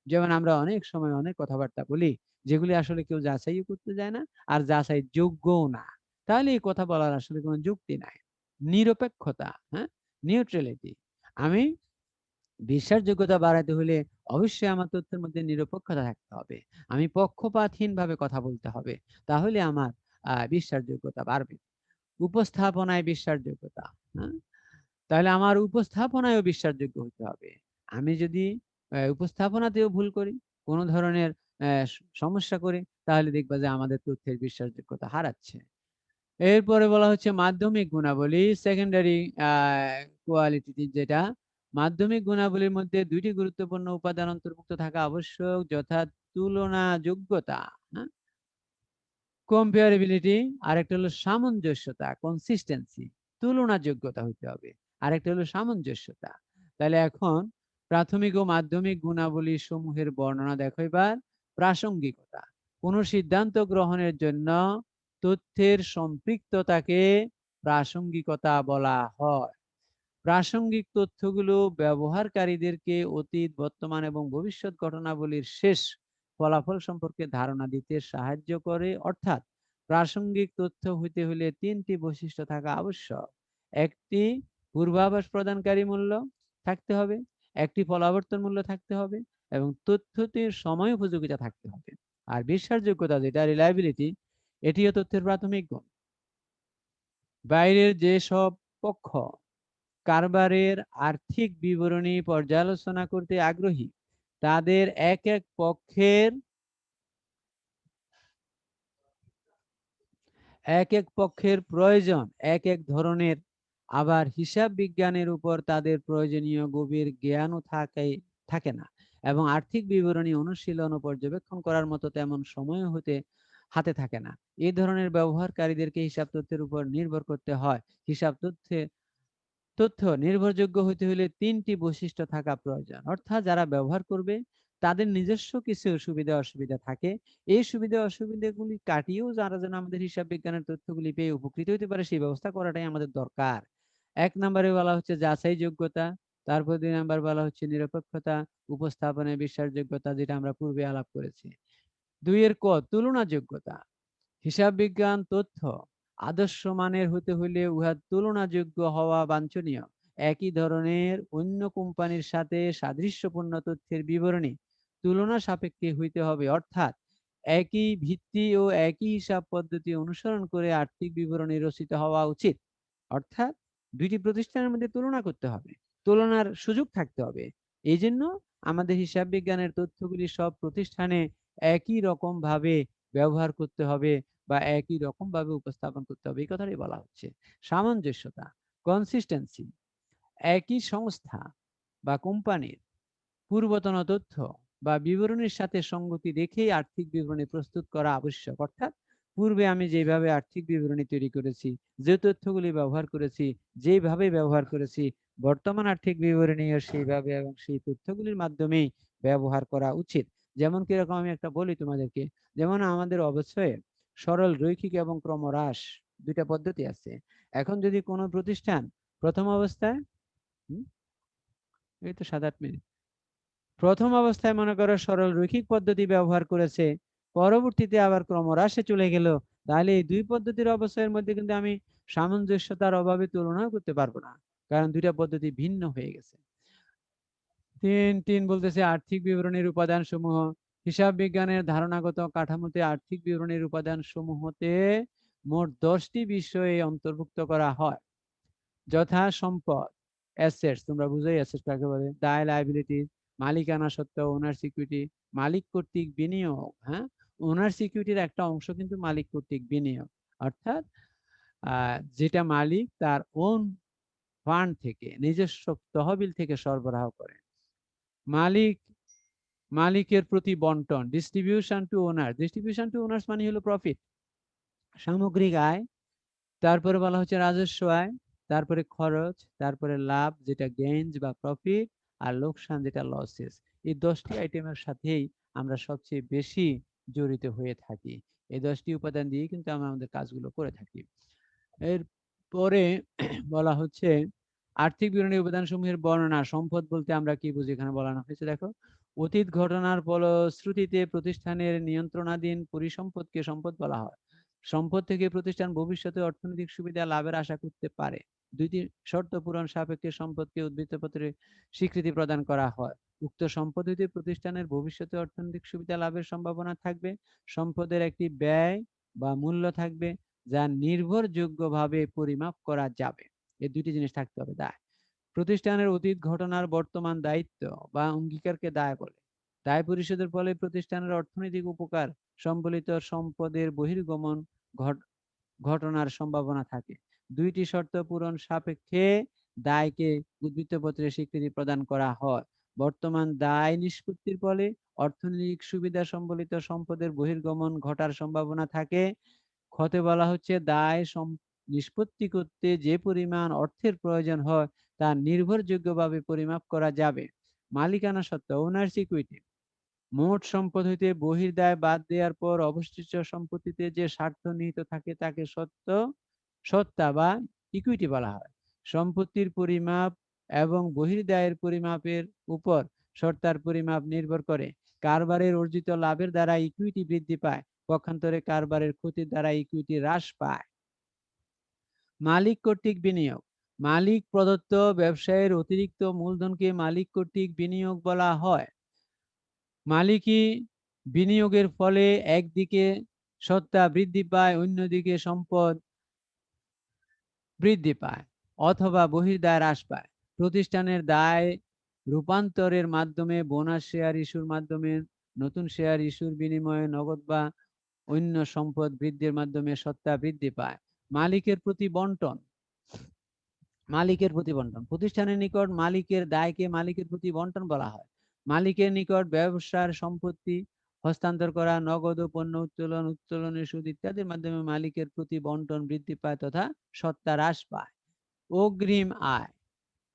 যেমন আমরা অনেক সময় অনেক কথাবার্তা বলি, যেগুলি আসলে কেউ যাচাইও করতে যায় না, আর যাচাই যোগ্যও না, তাহলে এই কথা বলার আসলে কোনো যুক্তি নাই। নিরপেক্ষতা, হ্যাঁ, নিউট্রালিটি। আমি বিশ্বাসযোগ্যতা বাড়াতে হলে অবশ্যই আমার তথ্যের মধ্যে নিরপেক্ষতা থাকতে হবে। আমি পক্ষপাতহীন ভাবে কথা বলতে হবে, তাহলে আমার বিশ্বাসযোগ্যতা বাড়বে। উপস্থাপনায় বিশ্বাসযোগ্যতা, হ্যাঁ, তাহলে আমার উপস্থাপনায়ও বিশ্বাসযোগ্য হতে হবে। আমি যদি উপস্থাপনাতেও ভুল করি, কোনো ধরনের সমস্যা করি, তাহলে দেখবা যে আমাদের তথ্যের বিশ্বাসযোগ্যতা হারাচ্ছে। এরপরে বলা হচ্ছে মাধ্যমিক গুণাবলী, সেকেন্ডারি কোয়ালিটি, যেটা মাধ্যমিক গুণাবলীর মধ্যে 2টি গুরুত্বপূর্ণ উপাদান অন্তর্ভুক্ত থাকা আবশ্যক, যথা তুলনাযোগ্যতা, হ্যাঁ, কম্পেয়ারেবিলিটি, আরেকটা হলো সামঞ্জস্যতা, কনসিস্টেন্সি। তুলনাযোগ্যতা হইতে হবে, আরেকটা হলো সামঞ্জস্যতা। তাহলে এখন প্রাথমিক ও মাধ্যমিক গুণাবলী সমূহের বর্ণনা দেখো এবার। প্রাসঙ্গিকতা, কোন সিদ্ধান্ত গ্রহণের জন্য তথ্যের সম্পৃক্ততাকে প্রাসঙ্গিকতা বলা হয়। প্রাসঙ্গিক তথ্যগুলো ব্যবহারকারীদেরকে অতীত, বর্তমান এবং ভবিষ্যৎ ঘটনাবলীর শেষ ফলাফল সম্পর্কে ধারণা দিতে সাহায্য করে। অর্থাৎ প্রাসঙ্গিক তথ্য হইতে হলে তিনটি বৈশিষ্ট্য থাকা আবশ্যক। একটি পূর্বাভাস প্রদানকারী মূল্য থাকতে হবে, একটি ফলাবর্তন মূল্য থাকতে হবে এবং তথ্যটির সময় উপযোগিতা থাকতে হবে। আর বিশ্বাসযোগ্যতা যেটা রিলায়েবিলিটি, এটিও তথ্যের প্রাথমিক গুণ। বাইরের যেসব পক্ষ কারবারের আর্থিক বিবরণী পর্যালোচনা করতে আগ্রহী, তাদের এক এক পক্ষের প্রয়োজন এক এক ধরনের, আবার হিসাব বিজ্ঞানের উপর তাদের প্রয়োজনীয় গভীর জ্ঞানও থাকে না এবং আর্থিক বিবরণী অনুশীলন ও পর্যবেক্ষণ করার মতো তেমন সময় হাতে থাকে না। এই ধরনের ব্যবহারকারীদেরকে হিসাব তথ্যের উপর নির্ভর করতে হয়। হিসাব তথ্য নির্ভরযোগ্য হতে হলে তিনটি বৈশিষ্ট্য থাকা প্রয়োজন। অর্থাৎ যারা ব্যবহার করবে তাদের নিজস্ব কিছু সুবিধা অসুবিধা থাকে, এই সুবিধা অসুবিধাগুলি কাটিয়েও যারা যেন আমাদের হিসাব বিজ্ঞানের তথ্যগুলি পেয়ে উপকৃত হতে পারে সেই ব্যবস্থা করাটাই আমাদের দরকার। ১ নম্বরে বলা হচ্ছে যাচাই যোগ্যতা, তারপর ২ নাম্বার বলা হচ্ছে নিরপেক্ষতা, উপস্থাপনের বিশ্বাসযোগ্যতা, যেটা আমরা পূর্বে আলাপ করেছি। ২ এর ক তুলনাযোগ্যতা, হিসাব বিজ্ঞান তথ্য আদর্শ মানের হতে হইলে উহা তুলনাযোগ্য হওয়া বাঞ্ছনীয়। একই ধরনের অন্য কোম্পানির সাথে সাদৃশ্যপূর্ণ তথ্যের বিবরণী তুলনা সাপেক্ষে হইতে হবে। অর্থাৎ একই ভিত্তি ও একই হিসাব পদ্ধতি অনুসরণ করে আর্থিক বিবরণী রচিত হওয়া উচিত। অর্থাৎ দুইটি প্রতিষ্ঠানের মধ্যে তুলনা করতে হবে, তুলনার সুযোগ থাকতে হবে। এই জন্য আমাদের হিসাব বিজ্ঞানের তথ্যগুলি সব প্রতিষ্ঠানে একই রকম ভাবে ব্যবহার করতে হবে বা একই রকম ভাবে উপস্থাপন করতে হবে, এই কথাটাই বলা হচ্ছে। সামঞ্জস্যতা, কনসিস্টেন্সি, একই সংস্থা বা কোম্পানির পূর্বতন তথ্য বা বিবরণীর সাথে সঙ্গতি রেখেই আর্থিক বিবরণী প্রস্তুত করা আবশ্যক। অর্থাৎ পূর্বে আমি যেভাবে আর্থিক বিবরণী তৈরি করেছি, যে তথ্যগুলি ব্যবহার করেছি, যেভাবে ব্যবহার করেছি, বর্তমান আর্থিক বিবরণীও সেইভাবে এবং সেই তথ্যগুলির মাধ্যমেই ব্যবহার করা উচিত। যেমন কিরকম আমি একটা বলি তোমাদেরকে, যেমন আমাদের অবশ্যই সরল, রৈখিক এবং ক্রমহ্রাস দুইটা পদ্ধতি আছে। এখন যদি কোনো প্রতিষ্ঠান প্রথম অবস্থায় এই তো ৭-৮ মিনিট, প্রথম অবস্থায় মনে করো সরল রৈখিক পদ্ধতি ব্যবহার করেছে, পরবর্তীতে আবার ক্রমহ্রাসে চলে গেল, তাহলে এই দুই পদ্ধতির অবস্থার মধ্যে কিন্তু আমি সামঞ্জস্যতার অভাবে তুলনাও করতে পারবো না, কারণ দুইটা পদ্ধতি ভিন্ন হয়ে গেছে। ৩ বলতেছে আর্থিক বিবরণীর উপাদান সমূহ। হিসাব বিজ্ঞানের ধারণাগত কাঠামোতে আর্থিক বিবরণীর উপাদান সমূহতে মোট 10টি বিষয়ে অন্তর্ভুক্ত করা হয়, যথা সম্পদ, অ্যাসেটস, তোমরা বুঝোই অ্যাসেটস কাকে বলে, দায়, লায়াবিলিটি, মালিকানা সত্ত্ব, ওনার সিকিউরিটি, মালিক কর্তৃক বিনিয়োগ। হ্যাঁ, ওনার সিকিউরিটির একটা অংশ কিন্তু মালিক কর্তৃক বিনিয়োগ, অর্থাৎ যেটা মালিক তার ওন ফান্ড থেকে, নিজস্ব তহবিল থেকে সরবরাহ করে। মালিকের প্রতি বন্টন, ডিস্ট্রিবিউশন টু ওনার, ডিস্ট্রিবিউশন টু ওনার্স মানে হলো প্রফিট, সামগ্রিক আয়, তারপরে বলা হচ্ছে রাজস্ব আয়, তারপরে খরচ, তারপরে লাভ যেটা গেইনস বা প্রফিট, আর লোকসান যেটা লসেস। এই 10টি আইটেমের সাথেই আমরা সবচেয়ে বেশি জড়িত হয়ে থাকি। এই 10টি উপাদান দিয়ে কিন্তু আমরা আমাদের কাজগুলো করে থাকি। এরপরে বলা হচ্ছে আর্থিক বিবরণী উপাদান সমূহের বর্ণনা। সম্পদ বলতে আমরা কি বুঝি এখানে বলানো হয়েছে দেখো। অতীত ঘটনার ফলশ্রুতিতে প্রতিষ্ঠানের নিয়ন্ত্রণাধীন পরিসম্পদকে সম্পদ বলা হয়। সম্পদ থেকে প্রতিষ্ঠান ভবিষ্যতে অর্থনৈতিক সুবিধা লাভের আশা করতে পারে। দুইটি শর্ত পূরণ সাপেক্ষে সম্পদকে উদ্বৃত্তপত্রে স্বীকৃতি প্রদান করা হয়। উক্ত সম্পদ হইতে প্রতিষ্ঠানের ভবিষ্যতে অর্থনৈতিক সুবিধা লাভের সম্ভাবনা থাকবে। সম্পদের একটি ব্যয় বা মূল্য থাকবে যা নির্ভরযোগ্যভাবে পরিমাপ করা যাবে। এই দুইটি জিনিস থাকতে হবে। দায়, প্রতিষ্ঠানের অতীত ঘটনার বর্তমান দায়িত্ব বা অঙ্গীকারকে দায় বলে। দায় পরিশোধের ফলে প্রতিষ্ঠানের অর্থনৈতিক উপকার সম্বলিত সম্পদের বহির্গমন ঘটনার সম্ভাবনা থাকে। দুইটি শর্ত পূরণ সাপেক্ষে দায়কে উদ্বৃত্তপত্রে স্বীকৃতি প্রদান করা হয়। বর্তমান দায় নিষ্পত্তির ফলে অর্থনৈতিক সুবিধা সম্বলিত সম্পদের বহির্গমন ঘটার সম্ভাবনা থাকে। ক্ষতে বলা হচ্ছে দায় নিষ্পত্তি করতে যে পরিমাণ অর্থের প্রয়োজন হয় তা নির্ভরযোগ্যভাবে পরিমাপ করা যাবে। মালিকানা সত্ত্বা, ওনার্স ইকুইটি। মোট সম্পদ হইতে বহির্দায় বাদ দেওয়ার পর অবশিষ্ট সম্পত্তিতে যে স্বার্থ নিহিত থাকে তাকে সত্তা বা ইকুইটি বলা হয়। সম্পত্তির পরিমাপ এবং বহির্দায়ের পরিমাপের উপর সত্তার পরিমাপ নির্ভর করে। কারবারের অর্জিত লাভের দ্বারা ইকুইটি বৃদ্ধি পায়, পক্ষান্তরে কারবারের ক্ষতির দ্বারা ইকুইটি হ্রাস পায়। মালিক কর্তৃক বিনিয়োগ। মালিক প্রদত্ত ব্যবসায়ের অতিরিক্ত মূলধনকে মালিক কর্তৃক বিনিয়োগ বলা হয়। মালিকি বিনিয়োগের ফলে একদিকে সত্তা বৃদ্ধি পায়, অন্যদিকে সম্পদ বৃদ্ধি পায় অথবা বহির্দায় হ্রাস পায়। প্রতিষ্ঠানের দায় রূপান্তরের মাধ্যমে, বোনাস শেয়ার ইস্যুর মাধ্যমে, নতুন শেয়ার ইস্যুর বিনিময়ে, নগদ বা অন্য সম্পদ বৃদ্ধির মাধ্যমে সত্তা বৃদ্ধি পায়। মালিকের প্রতি বন্টন। মালিকের প্রতি বন্টন। প্রতিষ্ঠানের নিকট মালিকের দায়কে মালিকের প্রতি বন্টন বলা হয়। মালিকের নিকট ব্যবসার সম্পত্তি হস্তান্তর করা, নগদ ও পণ্য উত্তোলন, উত্তোলনের সুদ ইত্যাদির মাধ্যমে মালিকের প্রতি বন্টন বৃদ্ধি পায় তথা সত্তা হ্রাস পায়। অগ্রিম আয়।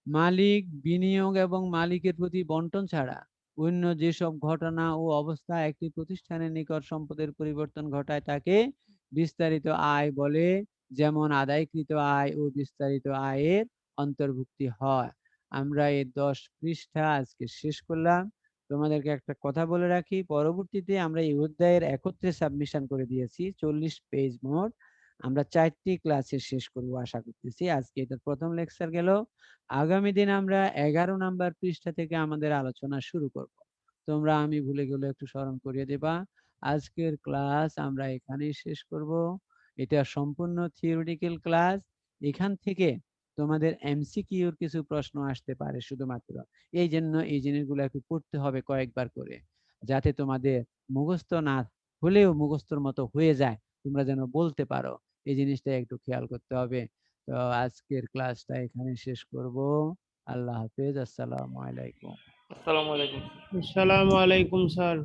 মালিক বিনিয়োগ এবং মালিকের প্রতি বন্টন ছাড়া অন্য যেসব ঘটনা ও অবস্থা একটি প্রতিষ্ঠানের নিকট সম্পদের পরিবর্তন ঘটায় তাকে বিস্তারিত আয় বলে, যেমন আদায়কৃত আয় ও বিস্তারিত আয়ের অন্তর্ভুক্তি হয়। আমরা এই 10 পৃষ্ঠা আজকে শেষ করলাম। তোমাদেরকে একটা কথা বলে রাখি, পরবর্তীতে আমরা এই অধ্যায়ের একত্রে সাবমিশন করে দিয়েছি, 40 পেজ মোট। আমরা 4টি ক্লাসে শেষ করব আশা করতেছি। আজকে এটা প্রথম লেকচার গেল। আগামী দিন আমরা 11 নাম্বার পৃষ্ঠা থেকে আমাদের আলোচনা শুরু করব। তোমরা আমি ভুলে গেলে একটু স্মরণ করিয়ে দেবা। আজকের ক্লাস আমরা এখানেই শেষ করব। এটা সম্পূর্ণ থিওরিটিক্যাল ক্লাস। এখান থেকে তোমাদের এমসিকিউর কিছু প্রশ্ন আসতে পারে শুধুমাত্র। এই জন্য এই জিনিসগুলো একটু পড়তে হবে কয়েকবার করে, যাতে তোমাদের মুখস্থ না হলেও মুখস্থর মতো হয়ে যায়, তোমরা যেন বলতে পারো। এই জিনিসটা একটু খেয়াল করতে হবে। তো আজকের ক্লাসটা এখানে শেষ করব। আল্লাহ হাফেজ। আসসালামু আলাইকুম। আসসালামু আলাইকুম। আসসালামু আলাইকুম স্যার।